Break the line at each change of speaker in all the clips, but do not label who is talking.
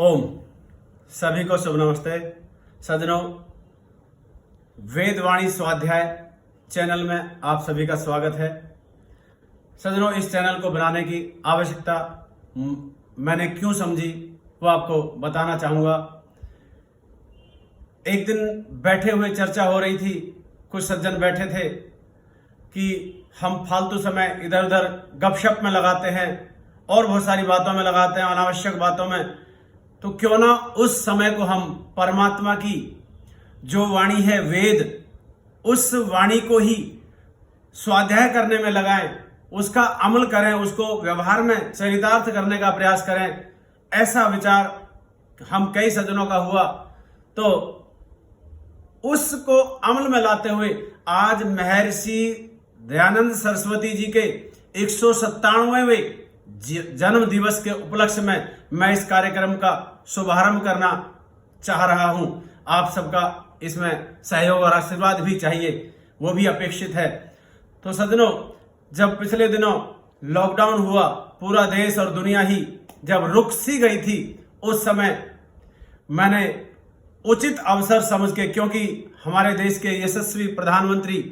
ओम सभी को शुभ नमस्ते सज्जनों। वेदवाणी स्वाध्याय चैनल में आप सभी का स्वागत है। सज्जनों, इस चैनल को बनाने की आवश्यकता मैंने क्यों समझी वो आपको बताना चाहूँगा। एक दिन बैठे हुए चर्चा हो रही थी, कुछ सज्जन बैठे थे कि हम फालतू समय इधर उधर गपशप में लगाते हैं और बहुत सारी बातों में लगाते हैं, अनावश्यक बातों में, तो क्यों ना उस समय को हम परमात्मा की जो वाणी है वेद, उस वाणी को ही स्वाध्याय करने में लगाएं, उसका अमल करें, उसको व्यवहार में चरितार्थ करने का प्रयास करें। ऐसा विचार हम कई सज्जनों का हुआ, तो उसको अमल में लाते हुए आज महर्षि दयानंद सरस्वती जी के 197वें जन्म दिवस के उपलक्ष्य में मैं इस कार्यक्रम का शुभारंभ करना चाह रहा हूं। आप सबका इसमें सहयोग और आशीर्वाद भी चाहिए, वो भी अपेक्षित है। तो सज्जनों, जब पिछले दिनों लॉकडाउन हुआ, पूरा देश और दुनिया ही जब रुक सी गई थी, उस समय मैंने उचित अवसर समझ के, क्योंकि हमारे देश के यशस्वी प्रधानमंत्री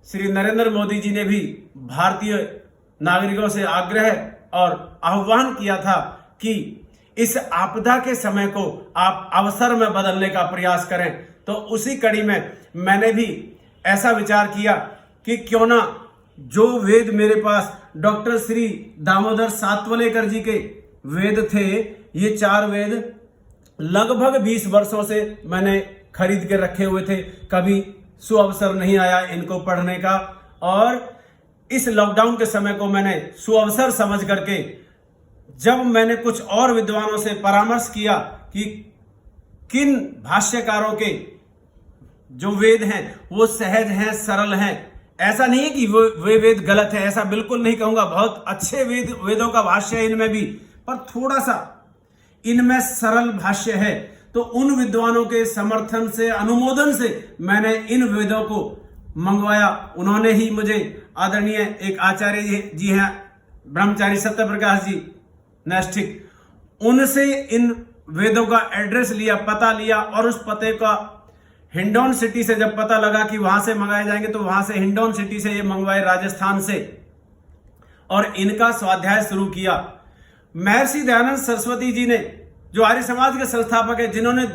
श्री नरेंद्र मोदी जी ने भी भारतीय नागरिकों से आग्रह और आह्वान किया था कि इस आपदा के समय को आप अवसर में बदलने का प्रयास करें। तो उसी कड़ी में मैंने भी ऐसा विचार किया कि क्यों ना जो वेद मेरे पास डॉक्टर श्री दामोदर सातवलेकर जी के वेद थे, ये 4 वेद लगभग 20 वर्षों से मैंने खरीद के रखे हुए थे, कभी सुअवसर नहीं आया इनको पढ़ने का। और इस लॉकडाउन के समय को मैंने सुअवसर समझ करके, जब मैंने कुछ और विद्वानों से परामर्श किया कि किन भाष्यकारों के जो वेद हैं वो सहज हैं, सरल हैं, ऐसा नहीं है कि वे वेद गलत है, ऐसा बिल्कुल नहीं कहूंगा। बहुत अच्छे वेदों का भाष्य है इनमें भी, पर थोड़ा सा इनमें सरल भाष्य है। तो उन विद्वानों के समर्थन से, अनुमोदन से मैंने इन वेदों को मंगवाया। उन्होंने ही मुझे, आदरणीय एक आचार्य जी हैं ब्रह्मचारी सत्य प्रकाश जी नैष्ठिक, उनसे इन वेदों का एड्रेस लिया, पता लिया, और उस पते का हिंडौन सिटी से जब पता लगा कि वहां से मंगाए जाएंगे, तो वहां से हिंडौन सिटी से ये मंगवाए, राजस्थान से, और इनका स्वाध्याय शुरू किया। महर्षि दयानंद सरस्वती जी ने, जो आर्य समाज के संस्थापक है, जिन्होंने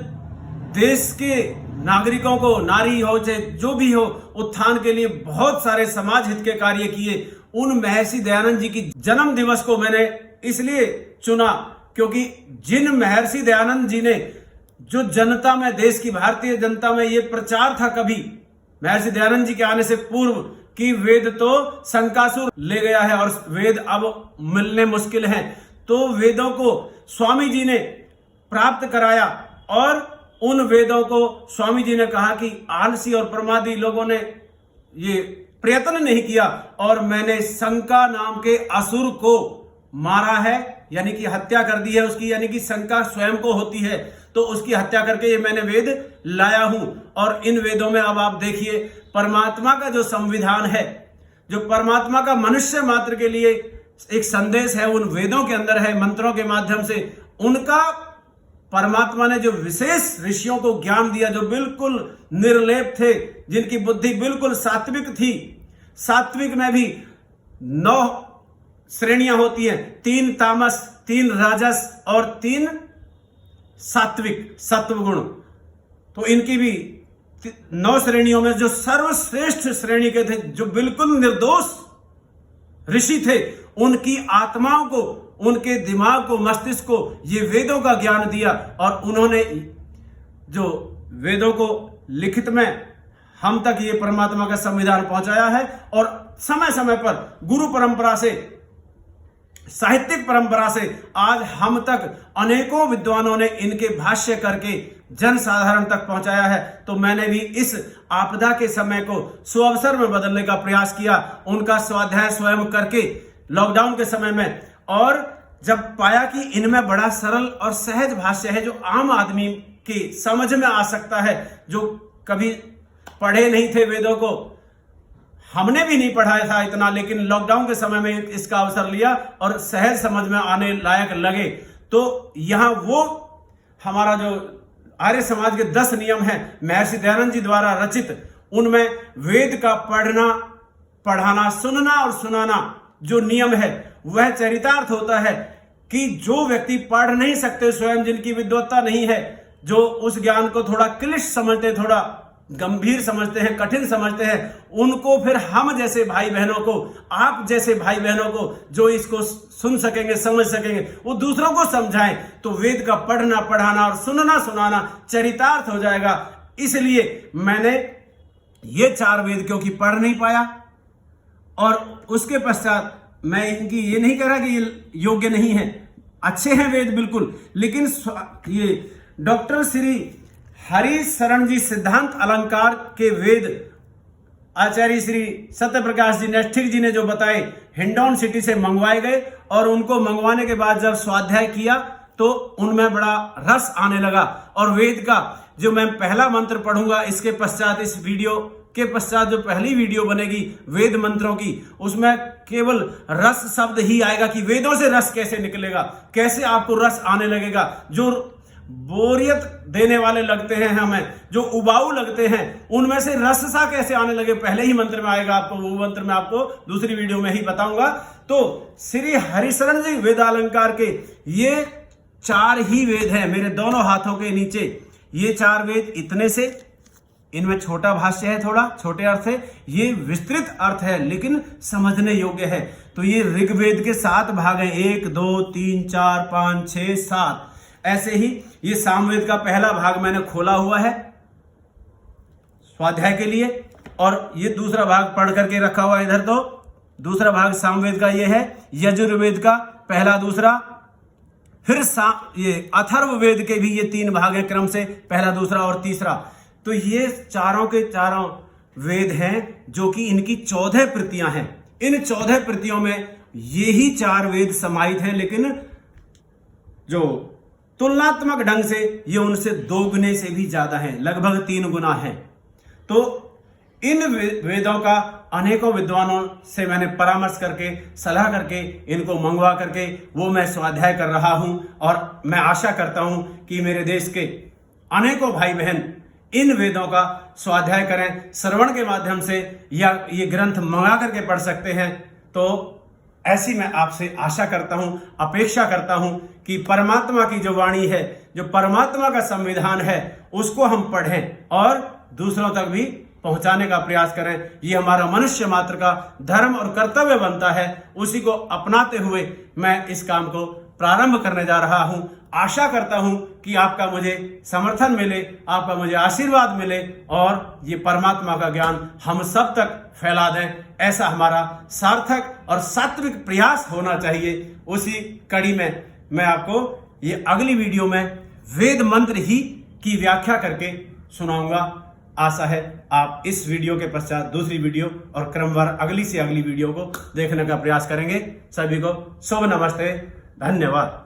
देश के नागरिकों को, नारी हो चाहे जो भी हो, उत्थान के लिए बहुत सारे समाज हित के कार्य किए, उन महर्षि दयानंद जी की जन्म दिवस को मैंने इसलिए चुना क्योंकि जिन महर्षि दयानंद जी ने जो जनता में, देश की भारतीय जनता में ये प्रचार था कभी महर्षि दयानंद जी के आने से पूर्व कि वेद तो शंकासुर ले गया है और वेद अब मिलने मुश्किल हैं, तो वेदों को स्वामी जी ने प्राप्त कराया। और उन वेदों को स्वामी जी ने कहा कि आलसी और प्रमादी लोगों ने ये प्रयत्न नहीं किया, और मैंने शंका नाम के असुर को मारा है, यानी कि हत्या कर दी है उसकी, यानी कि शंका स्वयं को होती है, तो उसकी हत्या करके ये मैंने वेद लाया हूं। और इन वेदों में अब आप देखिए, परमात्मा का जो संविधान है, जो परमात्मा का मनुष्य मात्र के लिए एक संदेश है, उन वेदों के अंदर है, मंत्रों के माध्यम से उनका परमात्मा ने जो विशेष ऋषियों को ज्ञान दिया, जो बिल्कुल निर्लेप थे, जिनकी बुद्धि बिल्कुल सात्विक थी। सात्विक में भी 9 श्रेणियां होती हैं, 3 तामस, 3 राजस और 3 सात्विक, सत्व गुण। तो इनकी भी 9 श्रेणियों में जो सर्वश्रेष्ठ श्रेणी के थे, जो बिल्कुल निर्दोष ऋषि थे, उनकी आत्माओं को, उनके दिमाग को, मस्तिष्क को ये वेदों का ज्ञान दिया। और उन्होंने जो वेदों को लिखित में हम तक ये परमात्मा का संविधान पहुंचाया है, और समय समय पर गुरु परंपरा से, साहित्यिक परंपरा से आज हम तक अनेकों विद्वानों ने इनके भाष्य करके जन साधारण तक पहुंचाया है। तो मैंने भी इस आपदा के समय को सुअवसर में बदलने का प्रयास किया, उनका स्वाध्याय स्वयं करके लॉकडाउन के समय में। और जब पाया कि इनमें बड़ा सरल और सहज भाष्य है, जो आम आदमी की समझ में आ सकता है, जो कभी पढ़े नहीं थे वेदों को, हमने भी नहीं पढ़ाया था इतना, लेकिन लॉकडाउन के समय में इसका अवसर लिया और सहज समझ में आने लायक लगे, तो यहाँ वो हमारा जो आर्य समाज के 10 नियम हैं महर्षि दयानंद जी द्वारा रचित, उनमें वेद का पढ़ना, पढ़ाना, सुनना और सुनाना जो नियम है वह चरितार्थ होता है कि जो व्यक्ति पढ़ नहीं सकते, स्वयं जिनकी विद्वत्ता नहीं है, जो उस ज्ञान को थोड़ा क्लिष्ट समझते, थोड़ा गंभीर समझते हैं, कठिन समझते हैं, उनको फिर हम जैसे भाई बहनों को, आप जैसे भाई बहनों को जो इसको सुन सकेंगे, समझ सकेंगे, वो दूसरों को समझाएं, तो वेद का पढ़ना, पढ़ाना और सुनना, सुनाना चरितार्थ हो जाएगा। इसलिए मैंने ये 4 वेद क्योंकि पढ़ नहीं पाया, और उसके पश्चात मैं इनकी ये नहीं कह रहा कि ये योग्य नहीं है, अच्छे हैं वेद बिल्कुल, लेकिन ये डॉक्टर श्री हरि शरण जी सिद्धांत अलंकार के वेद आचार्य श्री सत्य प्रकाश जी नेष्ठिक जी ने जो बताए, हिंडौन सिटी से मंगवाए गए, और उनको मंगवाने के बाद जब स्वाध्याय किया तो उनमें बड़ा रस आने लगा। और वेद का जो मैं पहला मंत्र पढ़ूंगा, इसके पश्चात, इस वीडियो के पश्चात जो पहली वीडियो बनेगी वेद मंत्रों की, उसमें केवल रस शब्द ही आएगा कि वेदों से रस कैसे निकलेगा, कैसे आपको रस आने लगेगा। जो बोरियत देने वाले लगते हैं हमें, जो उबाऊ लगते हैं, उनमें से रस सा कैसे आने लगे, पहले ही मंत्र में आएगा आपको। वो मंत्र मैं आपको दूसरी वीडियो में ही बताऊंगा। तो श्री हरिशरण जी वेदालंकार के ये 4 ही वेद हैं मेरे दोनों हाथों के नीचे। ये 4 वेद इतने से, इनमें छोटा भाष्य है, थोड़ा छोटे अर्थ है, ये विस्तृत अर्थ है लेकिन समझने योग्य है। तो ये ऋग्वेद के 7 भाग हैं, 1 2 3 4 5 6 7। ऐसे ही ये सामवेद का पहला भाग मैंने खोला हुआ है स्वाध्याय के लिए, और ये दूसरा भाग पढ़ करके रखा हुआ है इधर। तो दूसरा भाग सामवेद का ये है, यजुर्वेद का पहला, दूसरा, फिर ये अथर्ववेद के भी ये 3 भाग है क्रम से, पहला, दूसरा और तीसरा। तो ये चारों के चारों वेद हैं जो कि इनकी 14 प्रतियां हैं। इन 14 प्रतियों में ये ही 4 वेद समाहित हैं, लेकिन जो तुलनात्मक ढंग से ये उनसे 2 गुने से भी ज्यादा है, लगभग 3 गुना है। तो इन वेदों का अनेकों विद्वानों से मैंने परामर्श करके, सलाह करके, इनको मंगवा करके वो मैं स्वाध्याय कर रहा हूं, और मैं आशा करता हूं कि मेरे देश के अनेकों भाई बहन इन वेदों का स्वाध्याय करें, श्रवण के माध्यम से, या ये ग्रंथ मंगा करके पढ़ सकते हैं। तो ऐसी मैं आपसे आशा करता हूं, अपेक्षा करता हूं कि परमात्मा की जो वाणी है, जो परमात्मा का संविधान है, उसको हम पढ़ें और दूसरों तक भी पहुंचाने का प्रयास करें। ये हमारा मनुष्य मात्र का धर्म और कर्तव्य बनता है। उसी को अपनाते हुए मैं इस काम को प्रारंभ करने जा रहा हूं। आशा करता हूं कि आपका मुझे समर्थन मिले, आपका मुझे आशीर्वाद मिले, और ये परमात्मा का ज्ञान हम सब तक फैला दें। ऐसा हमारा सार्थक और सात्विक प्रयास होना चाहिए। उसी कड़ी में मैं आपको ये अगली वीडियो में वेद मंत्र ही की व्याख्या करके सुनाऊंगा। आशा है आप इस वीडियो के पश्चात दूसरी वीडियो और क्रमवार अगली से अगली वीडियो को देखने का प्रयास करेंगे। सभी को शुभ नमस्ते, धन्यवाद।